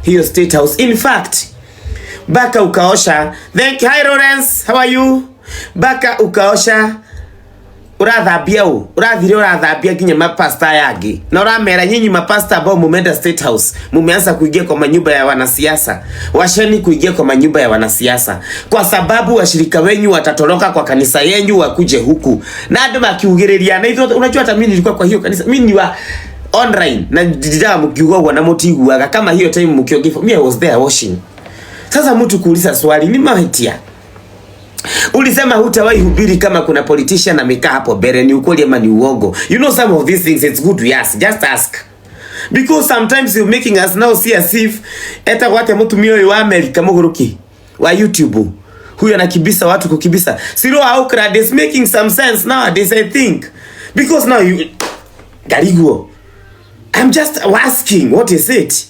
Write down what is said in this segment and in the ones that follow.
hiyo State House. In fact, baka ukaosha. Thank you. Hi Lawrence, how are you? Baka ukaosha. Urathire urathambia nginya mapasta yangi. Na uramera nyinyi mapasta ambao mumeenda State House, mumeanza kuingia kwa manyumba ya wanasiasa. Washeni kuingia kwa manyumba ya wanasiasa kwa sababu washirika wenyu watatoroka kwa kanisa yenyu wakuje huku. Na ndio makiugiriria. Na hizo unajua hata mimi nilikuwa kwa hiyo kanisa. Mimi ni wa online na ndida mkiugwa na mutiguaga kama hiyo time mkiogifo. Me I was there washing. Sasa mtu kuuliza swali ni mahitia. Ulisema hutawahi hubiri kama kuna politician amekaa hapo mbele, ni ukweli ama ni uongo? You know some of these things, it's good to ask. Just ask. Because sometimes you're making us now see as if eta wate mtu mioyo wa America muguruki wa YouTube. Huyu anakibisa watu kukibisa. Siro Aukrad is making some sense nowadays, I think. Because now you Gariguo. I'm just asking, what is it?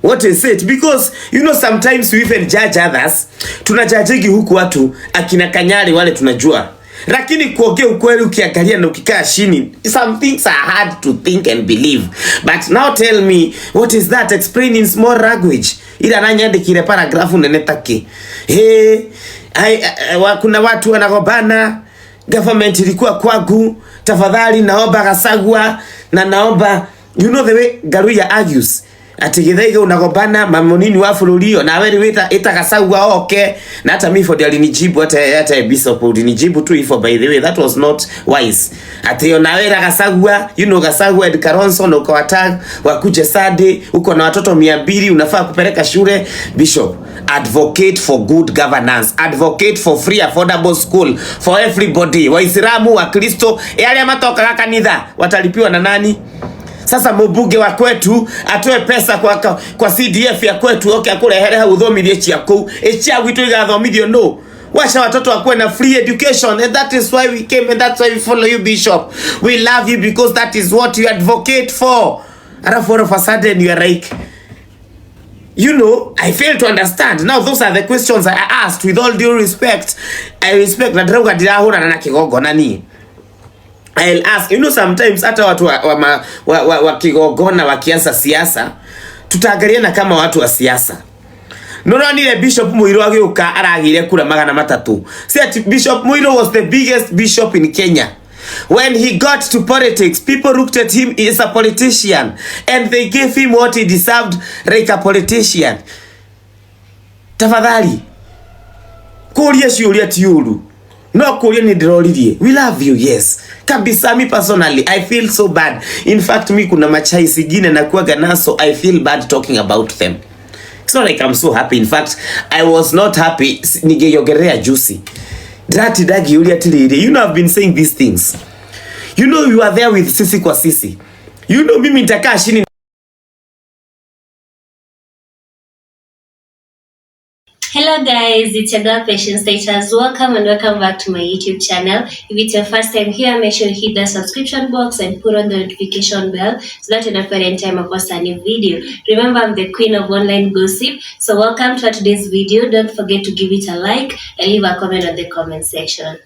What is it? Because you know sometimes we even judge others. Tunajajegi huku watu akina Kanyari wale tunajua. Lakini kuongea ukweli ukiangalia na ukikaa chini, some things are hard to think and believe. But now tell me, what is that? Explain in small language. Ila nanyandikire paragrafu nenetaki. Kuna watu wanagombana, government ilikuwa kwangu, tafadhali naomba Gachagua na naomba, you know the way Garuya argues. Atigithaiga unagombana mamonini wa fururio na wewe wita Gachagua okay. Na hata mimi for alinijibu hata Bishop alinijibu tu ifo, by the way that was not wise. Ati na wewe Gachagua, you know Gachagua and Kalonzo na ukawatag wakuje Sunday uko na watoto 200 unafaa kupeleka shule. Bishop, advocate for good governance, advocate for free affordable school for everybody. Waislamu, wa Kristo, yale matoka kanisa watalipiwa na nani? Sasa mbunge wa kwetu atoe pesa kwa CDF ya kwetu okay, akurehere uthomithie chiako echia gwitu igathomithio no. Washa watoto wakuwe na free education, and that is why we came and that's why we follow you, Bishop. We love you because that is what you advocate for. And for a sudden you are like, you know, I fail to understand. Now those are the questions I asked with all due respect. I respect na droga dirahura na kigogo nani. I'll ask, you know, sometimes hata watu wa kigogona wakianza siasa tutaangaliana kama watu wa siasa. Nona ni Bishop Muiro ageuka aragire kura 300. See, Bishop Muiro was the biggest bishop in Kenya. When he got to politics, people looked at him as a politician and they gave him what he deserved, like a politician. Tafadhali kuria shiuria tiuru no kuria ni drolirie. We love you, yes. Kabisa, me personally I feel so bad. In fact, me kuna machai sigine na kuaga naso, I feel bad talking about them. It's not like I'm so happy. In fact, I was not happy. Nigeyogerea juicy. Drati dagi ulia tiliri. You know I've been saying these things. You know you are there with sisi kwa sisi. You know mimi nitakaa chini. Hello guys, it's your girl Patience Status. Welcome and welcome back to my YouTube channel. If it's your first time here, make sure you hit the subscription box and put on the notification bell so that you don't forget any time I post a new video. Remember, I'm the queen of online gossip. So welcome to today's video. Don't forget to give it a like and leave a comment on the comment section.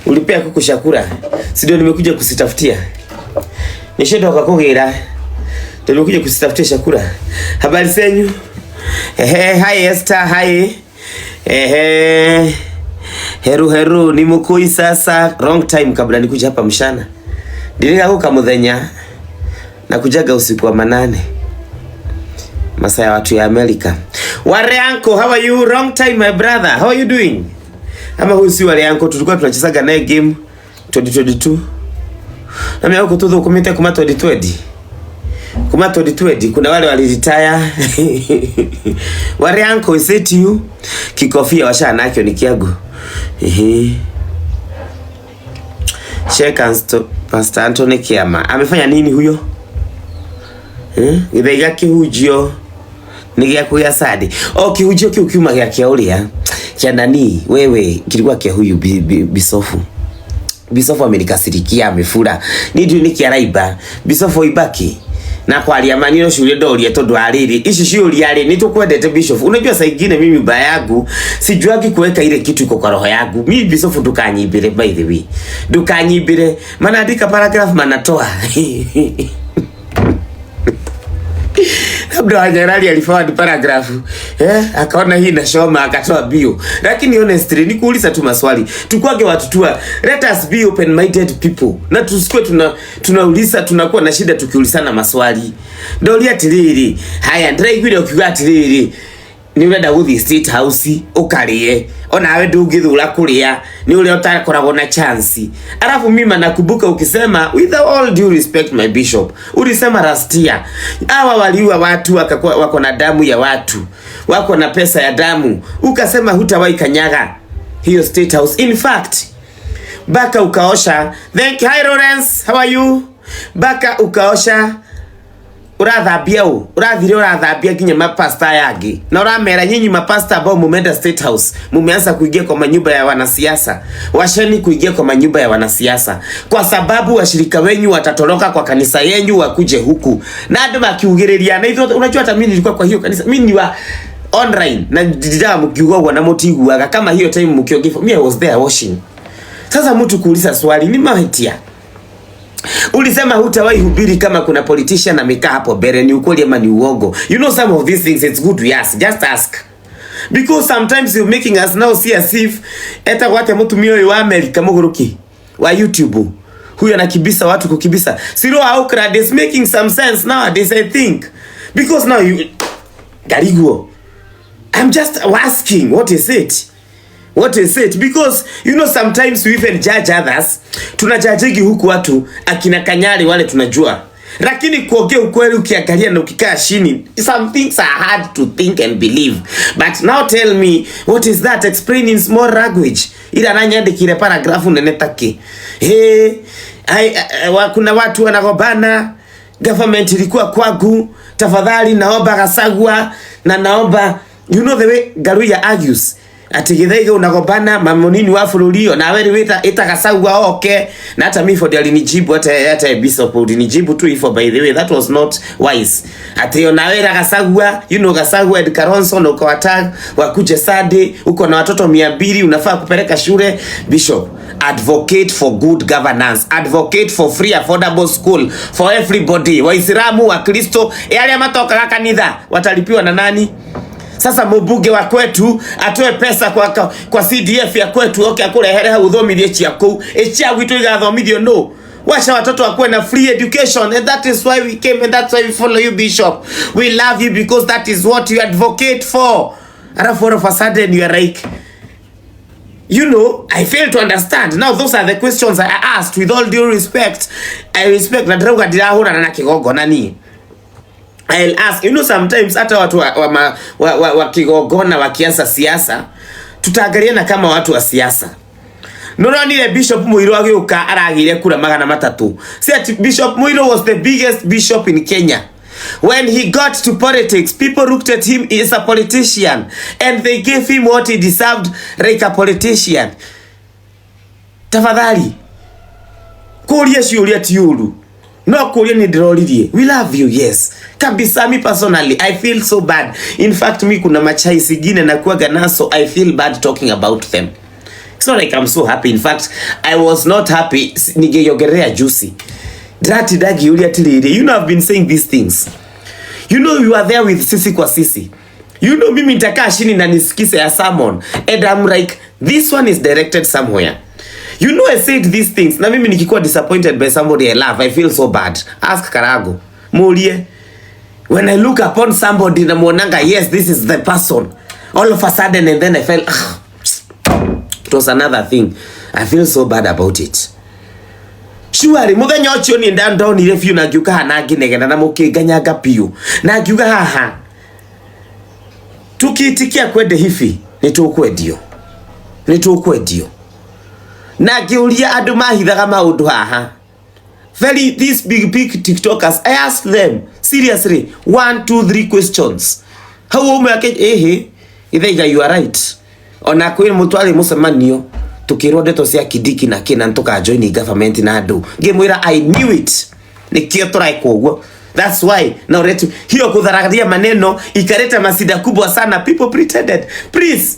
Ulipea kuku chakula. Sidio nimekuja kusitafutia. Nishoto kukugira. Nimekuja kusitafutia chakula. Habari zenyu? Hi Esther, hi. Heru ni mukui sasa, wrong time kabla nikuja hapa mshana. Dilika huka muthenya na kujaga usiku wa 8. Masaa ya watu ya Amerika. Ware uncle, how are you? Wrong time my brother. How are you doing? Ama huyu si wale uncle tulikuwa tunachezaga naye game 2022. Na mimi huko tudhu kumite kuma 2020. Kuma 2020 kuna wale waliretire. Wale uncle is it you? Kikofia washa nakyo ni kiago. Sheikh Pastor Anthony Kiama. Amefanya nini huyo? Githaiga kihujio nigia kuya sadi. Kihujio kiukiuma gya kiaulia. Kia nani wewe kilikuwa kia huyu Bisofu. Bisofu amenikasirikia amefura. Ndio nikiaraiba. Bisofu ibaki. Na kwa aliamanino shule doria tondu ariri ici ciuri ari ni tukwendete Bishop. Unajua saa nyingine mimi baba yangu sijuagi kuweka ile kitu iko kwa roho yangu. Mimi Bishop dukanyibire, by the way. Dukanyibire, manaandika paragraph manatoa. labda Wanyarali aliforward paragraph akaona hii inashoma akatoa bio. Lakini honestly nikuuliza tu maswali, tukwage watu tua, let us be open minded people, na tusikue tunauliza tunakuwa na shida tukiulizana maswali. Ndolia tiriri haya ndrai gwire ukiwa tiriri ni urenda guthi State House ukarie onawe ndungithura kuria ni ule utakoragwo na chance. Alafu mimi nakumbuka ukisema with all due respect my bishop, ulisema last year hawa waliua watu wako na damu ya watu, wako na pesa ya damu, ukasema hutawahi kanyaga hiyo State House. In fact baka ukaosha, thank you, hi Lawrence, how are you? Baka ukaosha urathambia kinya mapasta yangi na uramera nyinyi mapasta ambao mumeenda State House mumeanza kuingia kwa manyumba ya wanasiasa. Washeni kuingia kwa manyumba ya wanasiasa kwa sababu washirika wenyu watatoroka kwa kanisa yenyu wakuje huku na ndio makiugiriria. Na hivyo unajua hata mimi nilikuwa kwa hiyo kanisa, mimi ni wa online na ndida mkiugwa na motiguaga kama hiyo time mkiogifo, mimi I was there washing. Sasa mtu kuuliza swali ni mahitia. Ulisema hutawahi hubiri kama kuna politician amekaa hapo mbele, ni ukweli ama ni uongo? You know some of these things it's good to ask, just ask. Because sometimes you're making us now see as if eta wate mtumio wa America muguruki wa YouTube huyu anakibisa watu kukibisa. Siro au crowd is making some sense nowadays I think. Because now you Gariguo, I'm just asking what is it? What is it? Because you know sometimes we even judge others. Tunajajigi huku watu akina Kanyari wale tunajua. Lakini kuongea ukweli ukiangalia na ukikaa chini, some things are hard to think and believe. But now tell me, what is that? Explain in small language. Ila nanyandikire paragrafu nenetake. Kuna watu wanagombana, government ilikuwa kwangu, tafadhali naomba Gachagua na naomba, you know the way Garuya argues. Atigithaiga unagombana mamonini wa fururio na wewe wita Gachagua okay. Na hata mimi for alinijibu hata bishop alinijibu tu ifo, by the way that was not wise. Atio na wewe Gachagua, you know Gachagua and Kalonzo na ukawatag wakuje Sunday uko na watoto 200 unafaa kupeleka shule. Bishop, advocate for good governance, advocate for free affordable school for everybody. Waislamu wa Kristo yale matoka kanitha watalipiwa na nani? Sasa mbunge wa kwetu atoe pesa kwa CDF ya kwetu okay, akurehere uthomithie chiako echia gwitu igathomithio no. Washa watoto wakwe na free education, and that is why we came and that's why we follow you bishop. We love you because that is what you advocate for. And all of a sudden you are like, you know, I fail to understand. Now those are the questions I asked with all due respect. I respect na droga dirahura na kigogo nani. I'll ask, you know sometimes hata watu wa kigogona wakianza siasa tutaangaliana kama watu wa siasa. Nona ni Bishop Muiro ageuka aragire kura 300. See, Bishop Muiro was the biggest bishop in Kenya. When he got to politics, people looked at him as a politician and they gave him what he deserved like a politician. Tafadhali kuria ciuria tiuru no kuria ni ndiroririe. We love you, yes kabisa. Me personally I feel so bad. In fact me kuna machai sigine na kuaga naso I feel bad talking about them. It's not like I'm so happy. In fact I was not happy nigeyogerea juicy drati dagi ulia tiriri. You know I've been saying these things. You know you are there with sisi kwa sisi. You know mimi nitakaa chini na nisikise ya sermon and I'm like this one is directed somewhere. You know I said these things. Na mimi nikikuwa disappointed by somebody I love, I feel so bad. Ask Karago. Mulie. When I look upon somebody na muonanga, yes, this is the person. All of a sudden and then I felt, it was another thing. I feel so bad about it. Shuari, muthenya ocho ni down ile few na giuka hana ginegena na mukiganyaga piu. Na giuka haha. Tukitikia kwende hivi, nitukwedio. Nitukwedio. Na giuria andu mahithaga maundu haha. Very these big TikTokers, I asked them seriously 1 2 3 questions. How ume ake ithaiga you are right. Ona kwini mutwali musemanio tukirwo ndeto cia Kidiki na Kina ntuka join government na andu. Ngimwira I knew it. Nikio torai koguo. That's why now retu hiyo kudharagaria maneno ikaleta masida kubwa sana. People pretended. Please,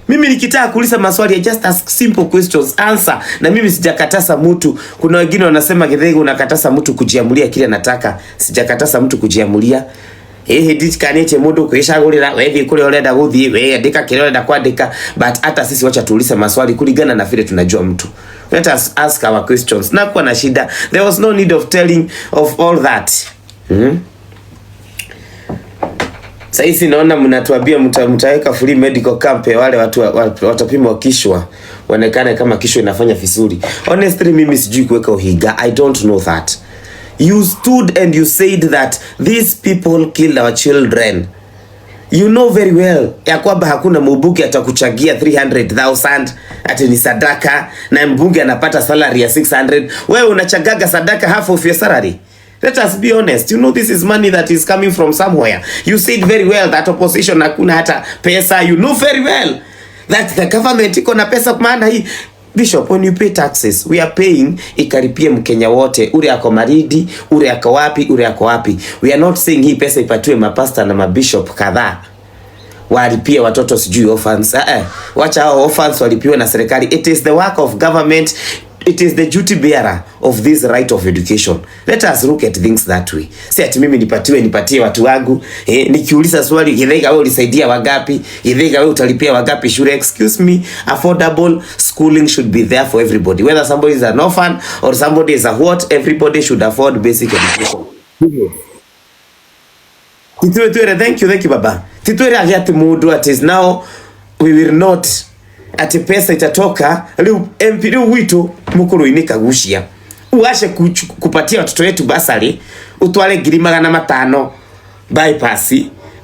mimi nikitaka kuuliza maswali I just ask simple questions, answer. Na mimi sijakatasa mtu. Kuna wengine wanasema Githaiga unakatasa mtu kujiamulia kile anataka. Sijakatasa mtu kujiamulia. Ndikanite mundu kwishagurira wethi kuri urenda guthii we andika kile urenda kwandika, but hata sisi wacha tuulize maswali kulingana na vile tunajua mtu. Let us ask our questions. Na kwa na shida, there was no need of telling of all that. Sasa naona mnatuambia mtaweka free medical camp wale watu watapimwa kishwa waonekane kama kishwa inafanya vizuri. Honestly mimi sijui kuweka uhiga. I don't know that. You stood and you said that these people killed our children. You know very well ya kwamba hakuna mbunge atakuchagia 300,000 ati ni sadaka na mbunge anapata salary ya 600. Wewe unachagaga sadaka half of your salary. Let us be honest. You know this is money that is coming from somewhere. You said very well that opposition hakuna hata pesa. You know very well that the government iko na pesa, maana hii Bishop, when you pay taxes, we are paying ikaripie Mkenya wote, ule ako Maridi, ule ako wapi, ule ako wapi. We are not saying hii pesa ipatiwe mapasta na mabishop kadhaa walipie watoto sijui orphans. Wacha hao orphans walipiwe na serikali. It is the work of government. It is the duty bearer of this right of education. Let us look at things that way. Si ati mimi nipatie watu wangu. Nikiuliza swali, Githaiga wewe ulisaidia wangapi? Githaiga wewe utalipia wangapi shule? Excuse me, affordable schooling should be there for everybody. Whether somebody is an orphan or somebody is a what, everybody should afford basic education. Thank you baba. Tituere agiati mundu at is now we will not ati pesa itatoka leo MP leo wito mukuru inika gushia uashe kupatia watoto wetu basari utwale 500 bypass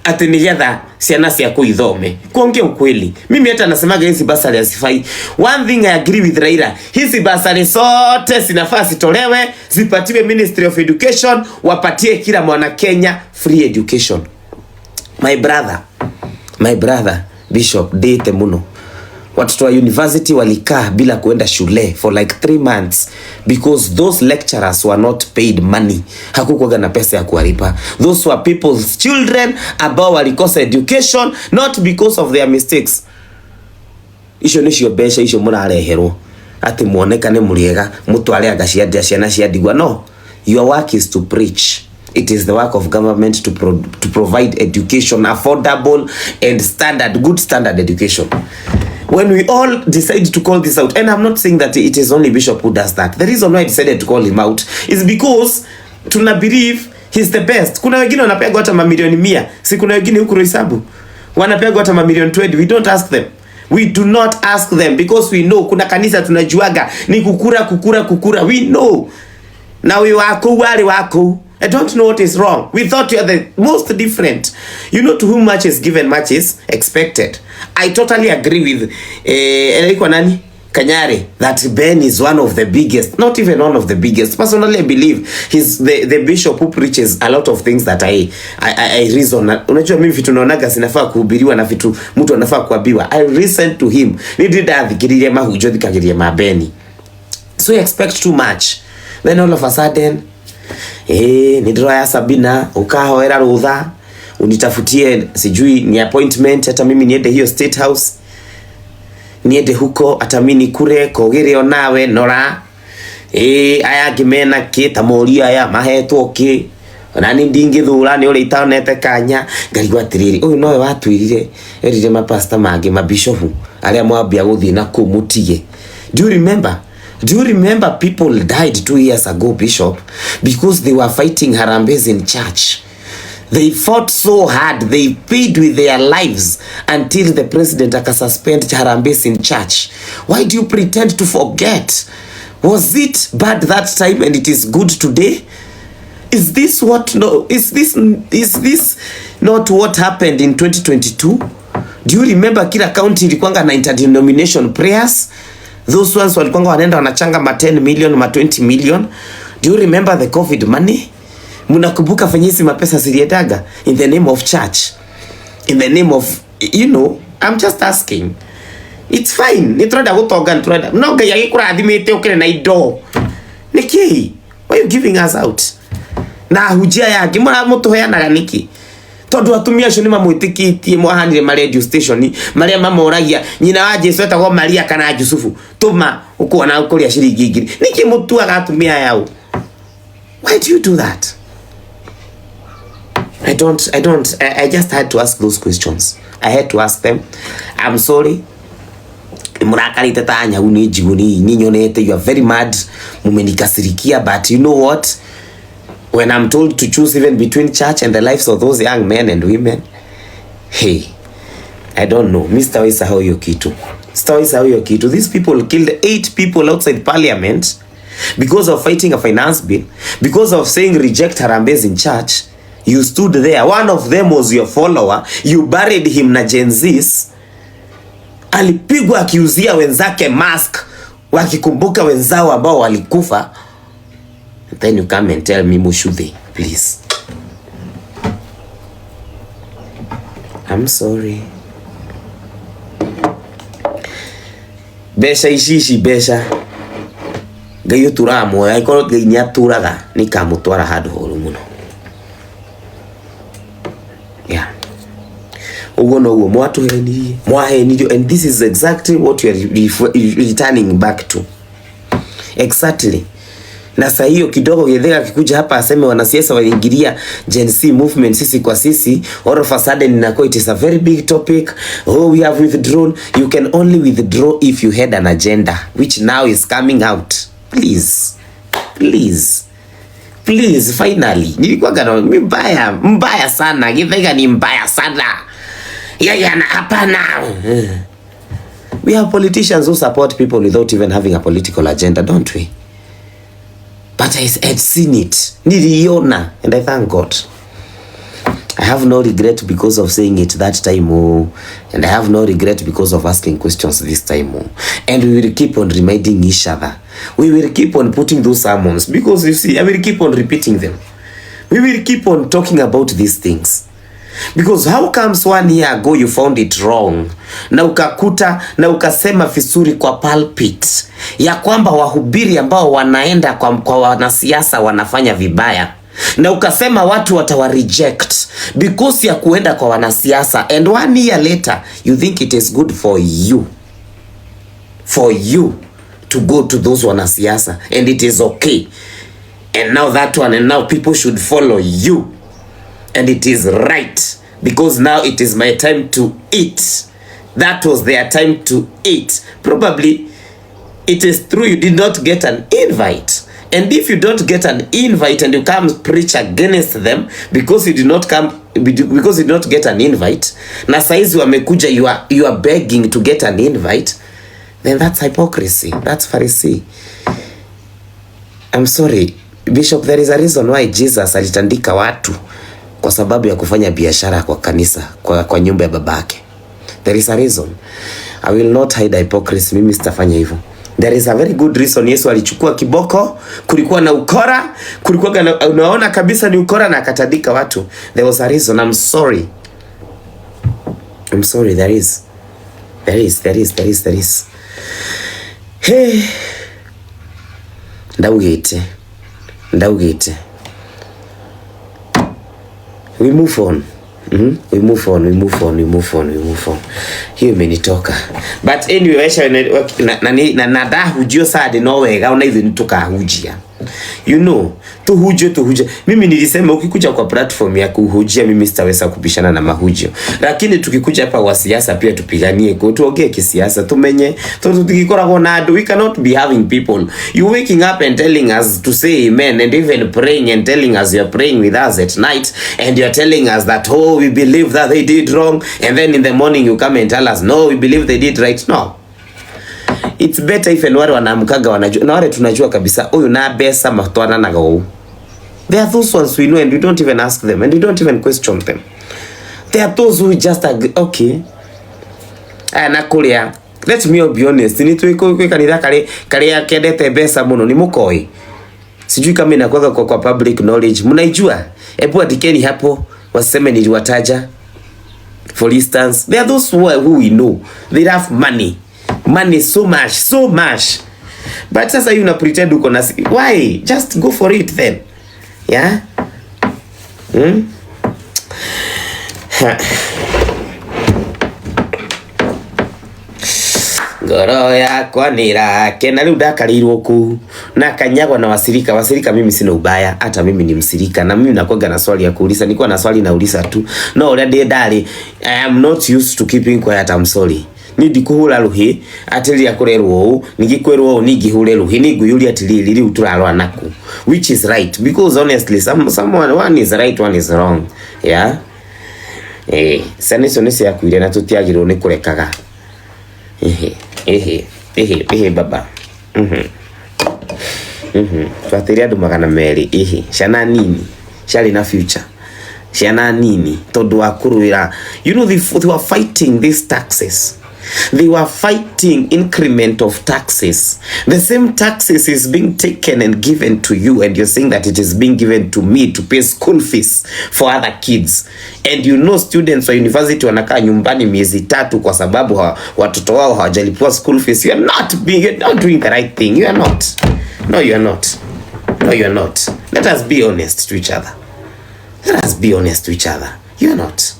ati nigetha ciana cia kuithome. Kuongea ukweli mimi hata nasemaga hizi basari asifai. One thing I agree with Raila, hizi basari zote zinafaa zitolewe zipatiwe Ministry of Education, wapatie kila mwana Kenya free education. My brother Bishop date muno. Watoto wa university walikaa bila kuenda shule for like 3 months because those lecturers were not paid money. Hakukuwa na pesa ya kuwalipa. Those were people's children ambao walikosa education not because of their mistakes. Isho nisho besha isho murareherwo ati muonekane muriega mutware agaciadia ciana cia ndigwa. No, your work is to preach. It is the work of government to provide education, affordable and good standard education. When we all decide to call this out, and I'm not saying that it is only Bishop who does that. The reason why I decided to call him out is because tuna believe he's the best. Kuna wengine wanapega hata mamilioni 100. Si kuna wengine huko Roysambu wanapega hata mamilioni 20. We don't ask them. We do not ask them because we know kuna kanisa tunajuaga ni kukura. We know. Now we wako. I don't know what is wrong. We thought you are the most different. You know, to whom much is given, much is expected. I totally agree with Kanyari that Ben is one of the biggest, not even one of the biggest. Personally, I believe he's the bishop who preaches a lot of things that I reason. Unajua mimi vitu naonaga sinafaa kuhubiriwa na vitu mtu anafaa kuambiwa. I listen to him. Nidida thikirie mahujo thikagirie mabeni. So you expect too much. Then all of a sudden nidroa ya Sabina ukahoera rutha unitafutie sijui ni appointment hata mimi niende hiyo State House, niende huko hata mimi kure kogere nawe nora aya gimena kita moria ya mahetwo ki nani ndingithura ni uri itanete kanya ngarigwa atiriri uyu nowe watwirire erire mapasta mage mabishofu aria mwambia guthii na kumutige. Do you remember people died 2 years ago, Bishop, because they were fighting Harambes in church? They fought so hard, they paid with their lives until the president suspended Harambes in church. Why do you pretend to forget? Was it bad that time and it is good today? Is this not what happened in 2022? Do you remember kila county ilikuanga na interdenomination prayers? Those ones walikuanga wanaenda wanachanga ma 10 million, ma 20 million. Do you remember the COVID money? Munakumbuka fanyisi mapesa zilietaga in the name of church, in the name of, you know, I'm just asking. It's fine. Nitroda gutoga nitroda. Noga ya ikurathimite ukire na indo. Niki, why are you giving us out? Na hujia yake mura mutuheanaga niki? Tondu atumia acio ni mamwitikitie mwahanire ma radio station maria mamoragia nyina wa Jesu etagwo Maria kana Yusufu tuma ukuona ukuria ciringi ngiri niki mutuaga atumia yao. Why do you do that? I just had to ask those questions. I had to ask them. I'm sorry. Murakarite tanya unijiguni ninyonete, you are very mad, mumenikasirikia, but you know what? When I'm told to choose even between church and the lives of those young men and women, hey, I don't know. Mr. Waisahau hiyo kitu. Mr. Waisahau hiyo kitu. These people killed 8 people outside parliament because of fighting a finance bill, because of saying reject Harambee in church. You stood there. One of them was your follower. You buried him na Gen Zs. Alipigwa akiuzia wenzake mask wakikumbuka wenzao ambao walikufa. Then you come and tell me Mushudhi, please. I'm sorry. Besha ishishi besha. Gayo turamo ya ikoro gainya turaga nikamutwara handu horu muno. Yeah. Ugo no ugo mwahenirio, and this is exactly what you are returning back to. Exactly. Na saa hiyo kidogo Githega kikuja hapa aseme wanasiasa waingilia Gen Z movement sisi kwa sisi, all of a sudden inakuwa it is a very big topic. Oh, we have withdrawn. You can only withdraw if you had an agenda, which now is coming out. Please. Finally. Nilikuwa gano mbaya sana. Githega ni mbaya sana. Yana hapana. We have politicians who support people without even having a political agenda, don't we? But I had seen it. Niliona, and I thank God. I have no regret because of saying it that time, and I have no regret because of asking questions this time, and we will keep on reminding each other. We will keep on putting those sermons, because you see, I will keep on repeating them. We will keep on talking about these things. Because how comes 1 year ago you found it wrong na ukakuta na ukasema vizuri kwa pulpit ya kwamba wahubiri ambao wanaenda kwa wanasiasa wanafanya vibaya, na ukasema watu watawa reject because ya kuenda kwa wanasiasa, and 1 year later you think it is good for you to go to those wanasiasa, and it is okay, and now that one, and now people should follow you. And it is right, because now it is my time to eat. That was their time to eat. Probably it is true you did not get an invite. And if you don't get an invite and you come preach against them because you did not get an invite, na saizi wamekuja, you are begging to get an invite, then that's hypocrisy. That's Pharisee. I'm sorry, Bishop, there is a reason why Jesus alitandika watu kwa sababu ya kufanya biashara kwa kanisa, kwa nyumba ya babake. There is a reason. I will not hide hypocrisy. Mimi sitafanya hivyo. There is a very good reason. Yesu alichukua kiboko, kulikuwa na ukora, kulikuwa unaona kabisa ni ukora, na akatandika watu. There was a reason. I'm sorry. There is. Hey. Ndaugite. We move on. We move on. Hiyo imenitoka. But anyway, Aisha na nada hujio saade no wega ona even tukahujia. You know, tuhujio. Mimi nilisema ukikuja kwa platform ya kuhujia mimi sitaweza kubishana na mahujio. Lakini tukikuja hapa wa siasa pia tupiganie kwa tuongee kisiasa, tumenye tukikora kwa adu. We cannot be having people you waking up and telling us to say amen, and even praying and telling us you're praying with us at night, and you're telling us that oh we believe that they did wrong, and then in the morning you come and tell us no we believe they did right. No, it's better if wale wanamkaga wanajua, na wale tunajua kabisa huyu na besa matwana na go. There are those ones we know and we don't even ask them and we don't even question them. There are those who just agree, okay. Na kulia, let me be honest, ni tuiko kanitha kale kedete besa muno ni mukoi. Sijui kama inakuwa kwa public knowledge. Mnaijua? Hebu andikeni hapo waseme niliwataja. For instance, there are those who we know. They have money so much. But sasa you na pretend uko na, why? Just go for it then. Yeah? ngoro yakwa nirakena riu ndakarirwo ku na kanyagwa na wasirika mimi sina ubaya, hata mimi ni msirika na mimi nakuaga na swali ya kuuliza, niko na swali nauliza tu no ule ndari. I am not used to keeping quiet, I'm sorry. Nindi kuhura ruhi atiri akurerwo u nigikwerwo ningi hure ruhi ninguyuri atiri riu turarwa naku, which is right, because honestly one is right, one is wrong. Yeah, sani sonese yakuire na tutiagirwo ni kurekaga. Baba. Twatiria andu magana meri ciana nini ciari na future, ciana nini tondu wa kuruira. You know, they were fighting these taxes. They were fighting increment of taxes. The same taxes is being taken and given to you, and you're saying that it is being given to me to pay school fees for other kids. And you know students wa university wanakaa nyumbani miezi 3 kwa sababu watoto wao hawajalipwa school fees. You're not doing the right thing. You are not. No, you are not. No, you are not. Let us be honest to each other. Let us be honest to each other. You are not.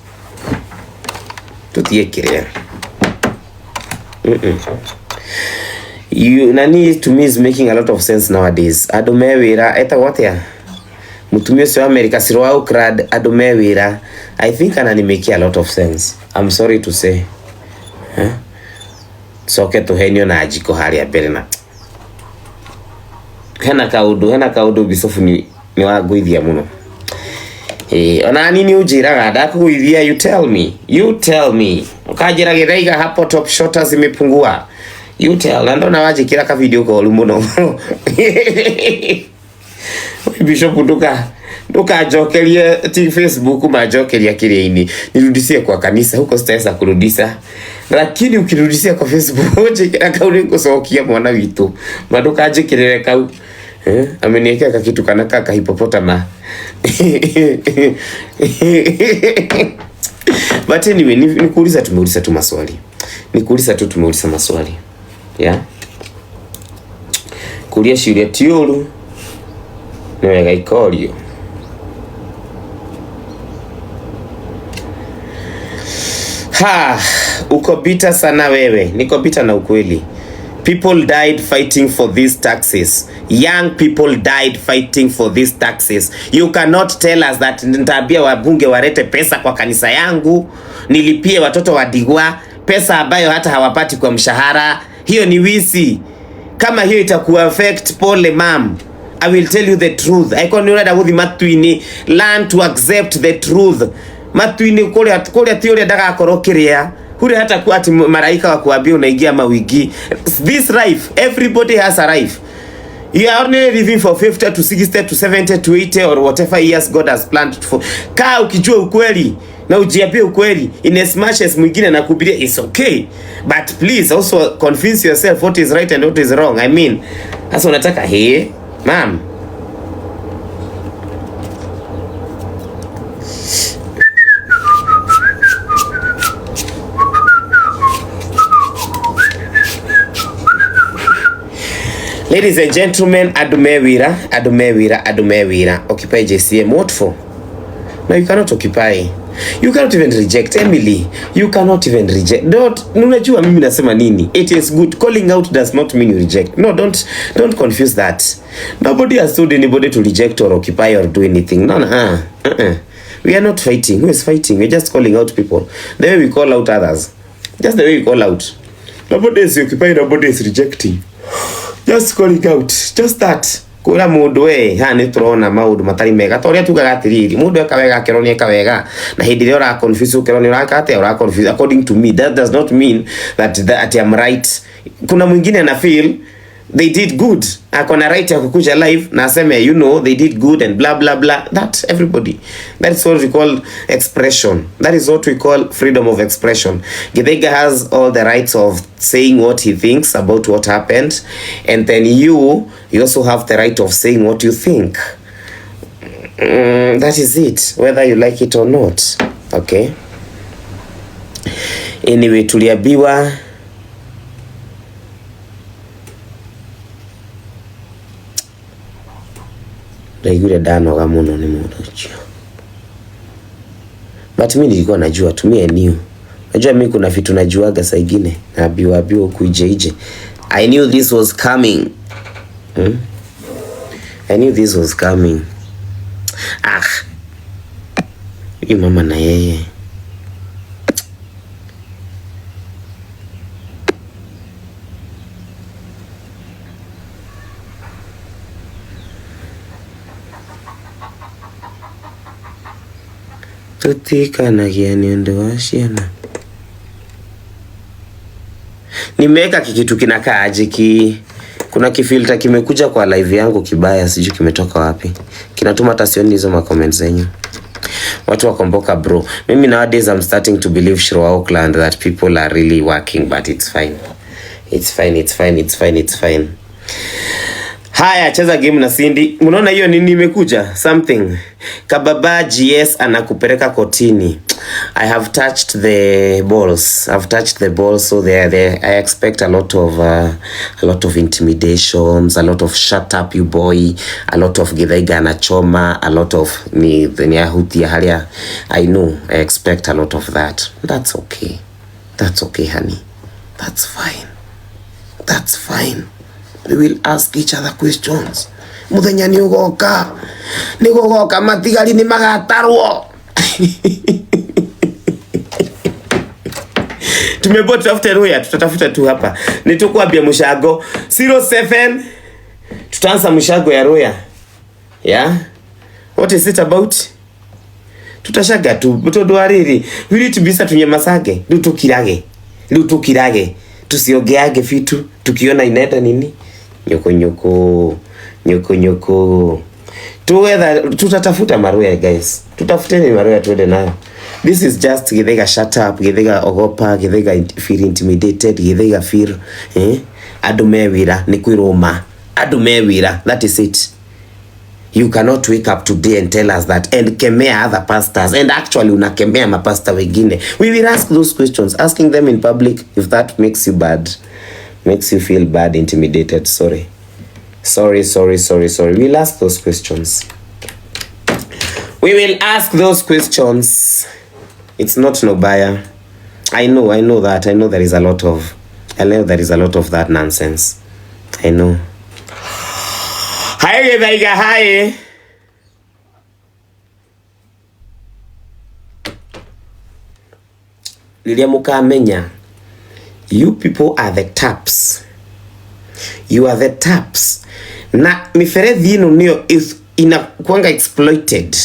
Tutiekirea. You nani to me is making a lot of sense nowadays. Adomewira eta what ya mutumio sio America siro Ukrad Adomewira. I think anani make a lot of sense. I'm sorry to say. Soke to henyo na ajiko hali ya berena. Hena kaudu bisofu ni waguithia muno. Ona nini ujiraga ndakuithia, you tell me ukajira githaiga hapo top shota zimepungua, you tell na ndona wajikira ka video call muno. Bishop nduka jokeria ti Facebook majokeria kiriini nirudisie kwa kanisa huko, sitaweza kurudisha, lakini ukirudisia kwa Facebook jikira kauli kusokia mwana witu maduka jikirere kau ameniwekea kitu kana kaka hipopotama. But anyway, nikuuliza tumeuliza maswali. Yeah. Kulia shule tiolu niwega ikorio. Uko bita sana wewe. Niko bita na ukweli. People died fighting for these taxes. Young people died fighting for these taxes. You cannot tell us that nitabia wabunge warete pesa kwa kanisa yangu, nilipie watoto wa Digwa pesa ambayo hata hawapati kwa mshahara. Hiyo ni wizi. Kama hiyo itakuwa affect, pole mam. I will tell you the truth. I can know that Matuini learn to accept the truth. Matuini kule theory daga korokiria. Huri hata kuwa ati maraika wa kuambia unaingia mawigi. This life, everybody has a life. You are only living for 50 to 60 to 70 to 80 or whatever years God has planned for. Kaa ukijua ukweli na ujiambie ukweli, in as much as mwingine anakuhubiria it's okay, but please also convince yourself what is right and what is wrong. I mean, sasa unataka ma'am, ladies and gentlemen, Adumewira, occupy JCM. What for? No, you cannot occupy. You cannot even reject. Emily, you cannot even reject. Unajua mimi nasema nini? It is good. Calling out does not mean you reject. No, don't confuse that. Nobody has told anybody to reject or occupy or do anything. No. We are not fighting. Who is fighting? We're just calling out people. The way we call out others. Just the way we call out. Nobody is occupying, nobody is rejecting. Just calling out. Just that. Kura mundu ni turona maudu matari mega toria tugaga atiriri mundu ekawega keroni ekawega na hindi ria ora confuse keroni urakate ora confuse. According to me, that does not mean that I am right. Kuna mwingine na feel they did good, akona right ya kukuja live na aseme they did good and blah blah blah. That everybody, that is what we call expression. That is what we call freedom of expression. Githaiga has all the rights of saying what he thinks about what happened, and then you also have the right of saying what you think. That is it, whether you like it or not. Okay, anyway, tuliabiwa Daigure danoga muno ni mundu ucio. But mimi nilikuwa najua tumie new Unajua mimi kuna vitu najuaga saa nyingine. Naambiwa kuije. I knew this was coming. I knew this was coming. Huyu mama na yeye. Tutikanagia ni ndo washiana. Nimeweka kitu kinakaa aje kuna kifilter kimekuja kwa live yangu kibaya, sijui kimetoka wapi. Kinatuma hata sioni hizo ma comments zenyu. Watu wakomboka bro. Mimi nowadays I'm starting to believe Shiro Auckland that people are really working, but it's fine. It's fine. Haya, cheza game na Cindy. Unaona hiyo nini imekuja? Something. Kababa GS anakupeleka kotini. I have touched the balls. So there I expect a lot of intimidations, a lot of shut up you boy, a lot of githaiga na choma, a lot of ni yahuti halia. I know. I expect a lot of that. That's okay, honey. That's fine. We will ask each other questions. Muthenya ni ugoka matigari ni magatarwo. Tumebo tutafuta Roya, tutatafuta tu hapa. Nitakwambia mshago 07 tutaanza mshago ya Roya. Yeah? What is it about? Tutashaga tu mtodo wariri. We need to be tunyemasage. Lutukirage. Tusiogeage vitu tukiona inaenda nini? Nyoko. Tutatafuta Maroya guys. Tutafuteni Maroya tuende nayo. This is just githega shut up, githega ogopa, githega feel intimidated, githega feel adumewira ni kwiroma. Adumewira, that is it. You cannot wake up today and tell us that and kemea other pastors and actually unakemea mapasta wengine. We will ask those questions, asking them in public if that makes you feel bad, intimidated. Sorry. We'll ask those questions. It's not no buyer. I know that. I know there is a lot of that nonsense. I know. Hi. Lilia mukamenya. You people are the taps. You are the taps. Na miferethi ino niyo is inakuanga exploited.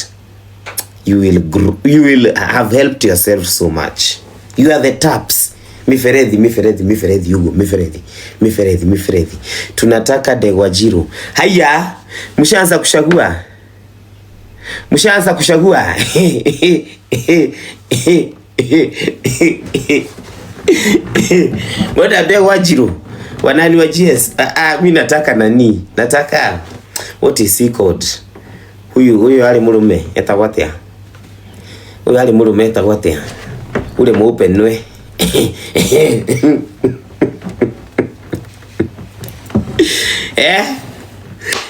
You will have helped yourself so much. You are the taps. Miferethi Hugo, miferethi. Tunataka Degwajiro. Haya, mshaanza kushagua. Wada Degwajiro. Wanani wa GS. Mimi nataka nani? Nataka what is he called? Huyu ali mulume etagwatia. Ule mweupe nwe.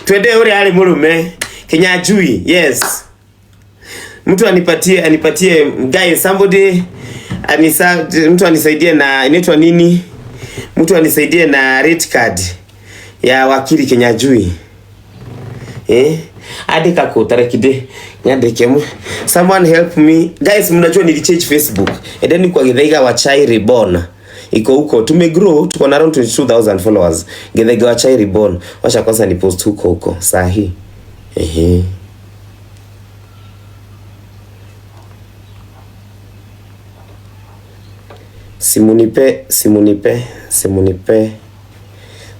Twende ule ali mulume Kinyajui. Yes. Mtu anipatie guys, somebody mtu anisaidie na inaitwa nini? Mtu anisaidie na rate card ya wakili Kinyajui. Andika ko tarekide nyandike mu. Someone help me. Guys, mnajua nilichange Facebook. And then kwa Githaiga wa Chai Reborn. Iko huko. Tumegrow, tuko na around 22,000 followers. Githaiga wa Chai Reborn. Wacha kwanza ni post huko sahi. Simunipe.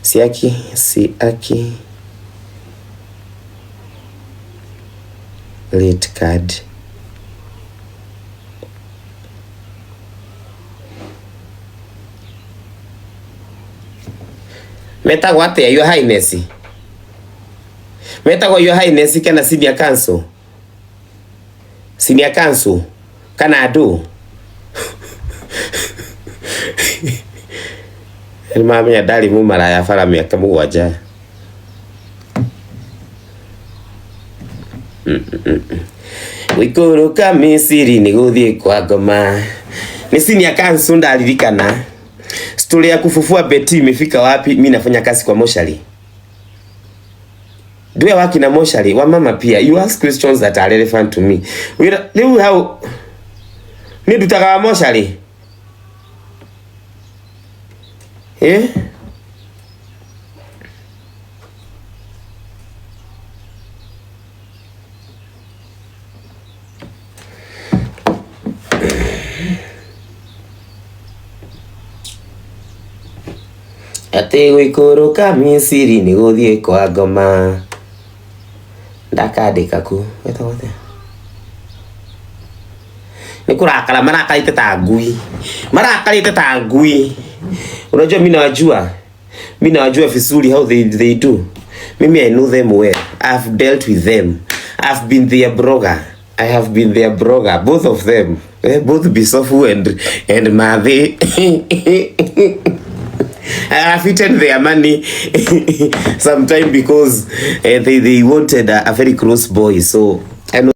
Siaki. Late card. Meta what ya your highness. Meta kwa your highness kana senior council. Kana ado. Mami ya dali mu mara ya fara miaka mugwanja. Wikuruka Misiri ni guthie kwa ngoma. Ni sini ya kansunda alirikana. Story ya kufufua Betty imefika wapi? Mimi nafanya kazi kwa moshari. Do you work in a moshari? Wa mama pia. You ask questions that are relevant to me. Leo how ni dutaka moshari? Eh? Ate gwikoroka Misiri ni guthie kwa ngoma. Ndakandika ku wetawate. Nikurakara marakarite ta ngui. Marakarite ta ngui. Unajua mimi nawajua vizuri how they do. Mimi I know them well. I've dealt with them. I've been their blogger. I have been their blogger, both of them. Both Bisofu and Mavi. I have eaten their money sometime because they wanted a very close boy. So I know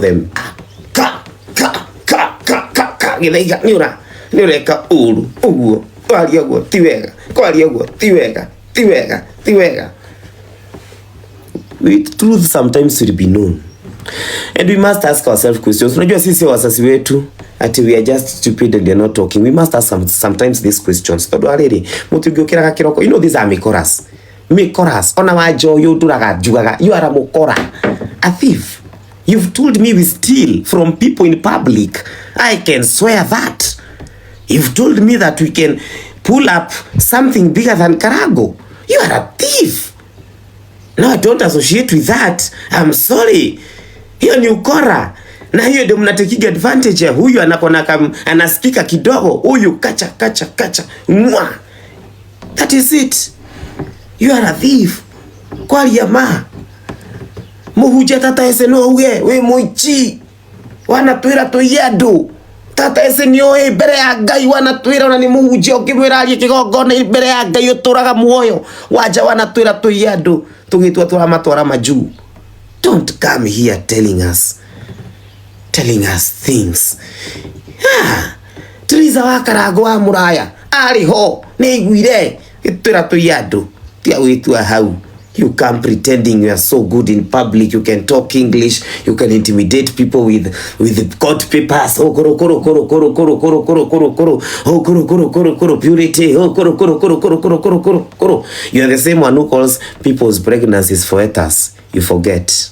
them. Githaiga ni ureka uru uguo kwaria guo ti wega ti wega. The truth sometimes will be known. And we must ask ourselves questions. Unajua sisi wasasi wetu ati we are just stupid and they are not talking. We must ask sometimes these questions. Todo already mutugukira ka kiroko. You know these are mikoras. Ona wajo yo duraga jugaga. You are a mukora. A thief. You've told me we steal from people in public. I can swear that. You've told me that we can pull up something bigger than Karago. You are a thief. No, don't associate with that. I'm sorry. Hiyo ni ukora. Na hiyo ndio mnatekiga advantage ya huyu anasikika kidogo. Huyu kacha. Mwa. That is it. You are a thief. Kwa yama. Muhuja tata ese no uge. We moichi. Wana tuira tuyadu. Tata ese ni oe bere ya Ngai wana tuira na ni muhuja. Ukimwira alie kigogona bere ya Ngai uturaga muoyo. Waja wana tuira tuyadu. Tungitua tuamatwara majuu. Don't come here telling us things. Triza wa Karago wa Muraya. Ariho. Neiguire. Itwira tuyadu. Tia uitua hau. You come pretending you are so good in public. You can talk English. You can intimidate people with court papers. Oh, koro. Oh, koro, purity. Oh, koro. You are the same one who calls people's pregnancies foetus. You forget.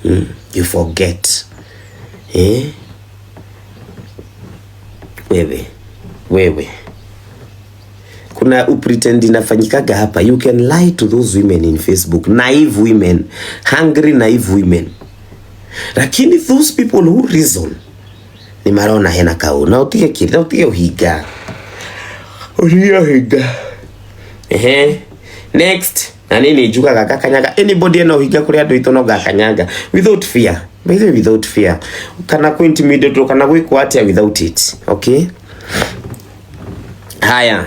You forget. Wewe. Kuna upretend inafanyikaga hapa. You can lie to those women in Facebook. Naive women. Hungry naive women. Lakini those people who reason. Ni marona hena kao. Na utige kiri. Na utige uhiga. Next. Na nini juga gakakanyaga. Anybody ena uhiga kuri ado itono gakakanyaga. Without fear. By the way, without fear. Kana ku-intimidate. Kana ku-ikuatia without it. Okay? Haya.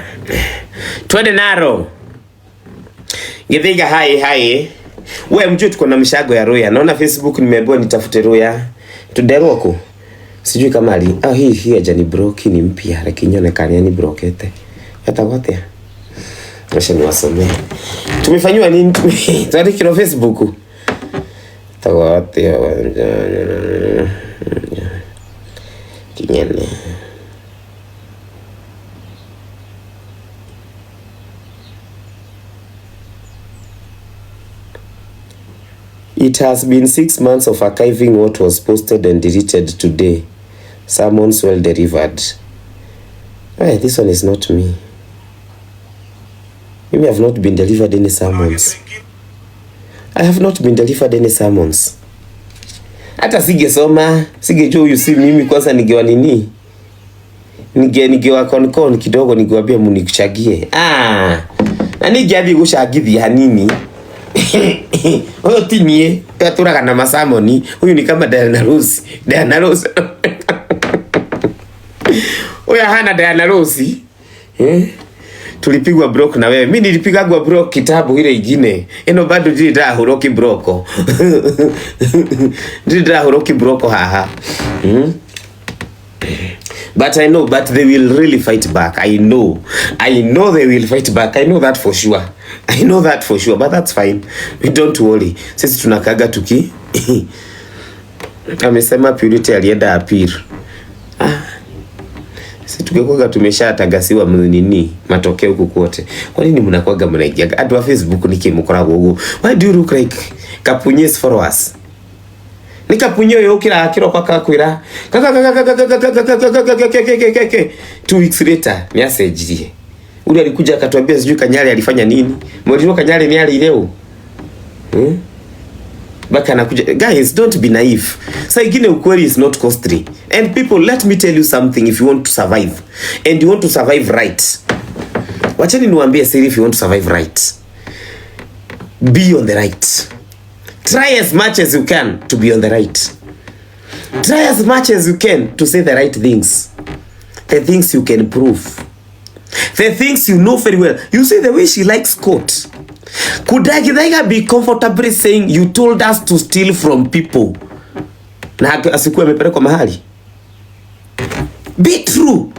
Twende naro. Githaiga hai. Wewe mjue tuko na mshago ya Roya. Naona Facebook nimeambiwa nitafute Roya. Tuderoko. Sijui kama ali. Hii ajani broki ni mpya lakini inaonekana ni brokete. Hata wote. Acha niwasomee. Tumefanywa nini? Tayari kilo Facebook. Tawote. Kinyane. It has been 6 months of archiving what was posted and deleted today. Sermons well delivered. Hey, this one is not me. Maybe I have not been delivered any sermons. I have not been delivered any sermons. Hata sigesoma, sigejua huyu si mimi kwanza nigewa nini? Nigewa konkon kidogo nigewaambia munikuchagie. Na nigeabi kushagithia nini? Oyo timie katuraga na masamoni. Huyu ni kama Diana Rose. Oya hana Diana Rose. tulipigwa broke na wewe. Mimi nilipigagwa broke kitabu ile ingine. Eno bado ndira horoki broko. Ndira horoki broko haha. But I know, but they will really fight back. I know they will fight back. I know that for sure. But that's fine. We don't worry. Sisi tunakaga tuki. Amesema Purity alienda appeal. Sisi tukikoga tumeshatagasiwa nini matokeo huko kote. Kwa nini mnakoga mnaingia adwa Facebook nikimukora gogo? Why do you look like Kapunyes followers? Nikapunyo yo kila kiro kwa kakwira. 2 weeks later message. Ule alikuja akatuambia sijui Kanyari alifanya nini. Mwalimu Kanyari ni ali leo. Baka anakuja. Guys, don't be naive. Saa ingine ukweli is not costly. And people, let me tell you something. If you want to survive and you want to survive right, wachani niwaambie siri, if you want to survive right, be on the right. Try as much as you can to be on the right. Try as much as you can to say the right things. The things you can prove. The things you know very well. You see the way she likes Scott. Could I be comfortably saying you told us to steal from people? Na asikuwa amepelekwa mahali. Be true.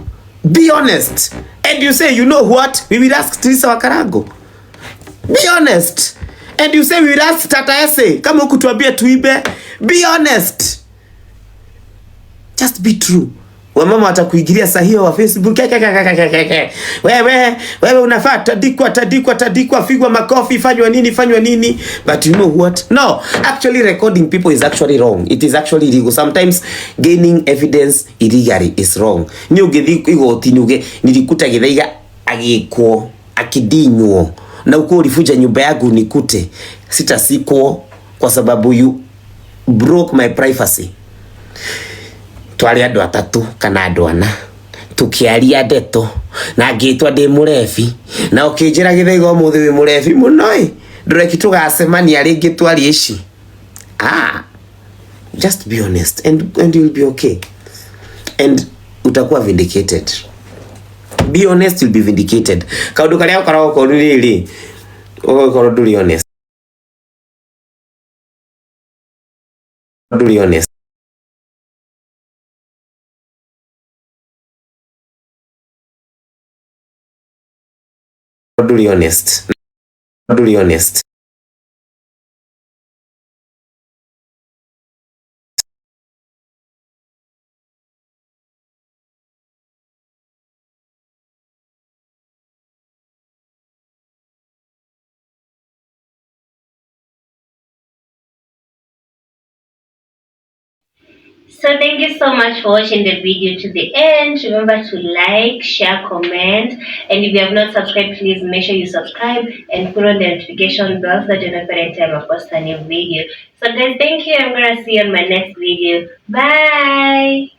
Be honest. And you say, you know what? We will ask Teresa Wakarago. Be honest. And you say we will ask Tata Ese. Kama ukutuambia tuibe. Be honest. Just be true. Wamama watakuigilia sahio wa Facebook. Wewe unafaa tadikwa figwa makofi fanywa nini. But you know what? No, actually recording people is actually wrong. It is actually illegal. Sometimes gaining evidence illegally is wrong. Ni ugethi igoti nyuge nilikuta githaiga agikwo akidinywo na uko ulifuja nyumba yangu nikute sitasikwo kwa sababu you broke my privacy. Twali andu atatu kana andu ana tukiaria ndeto na ngitwa ndi murebi na ukinjira githaiga umuthi wi murebi munoi ndureki tugacemania ringi twari ici. Just be honest and you'll be okay and utakuwa vindicated. Be honest, you'll be vindicated. Kaundu karia ukaragwo ko riri ukorwo nduri honest. Nduri honest. Be honest. Be honest. So thank you so much for watching the video to the end. Remember to like, share, comment, and if you have not subscribed, please make sure you subscribe and put on the notification bell so that you know every time I post a new video. So guys, thank you. I'm gonna see you on my next video. Bye.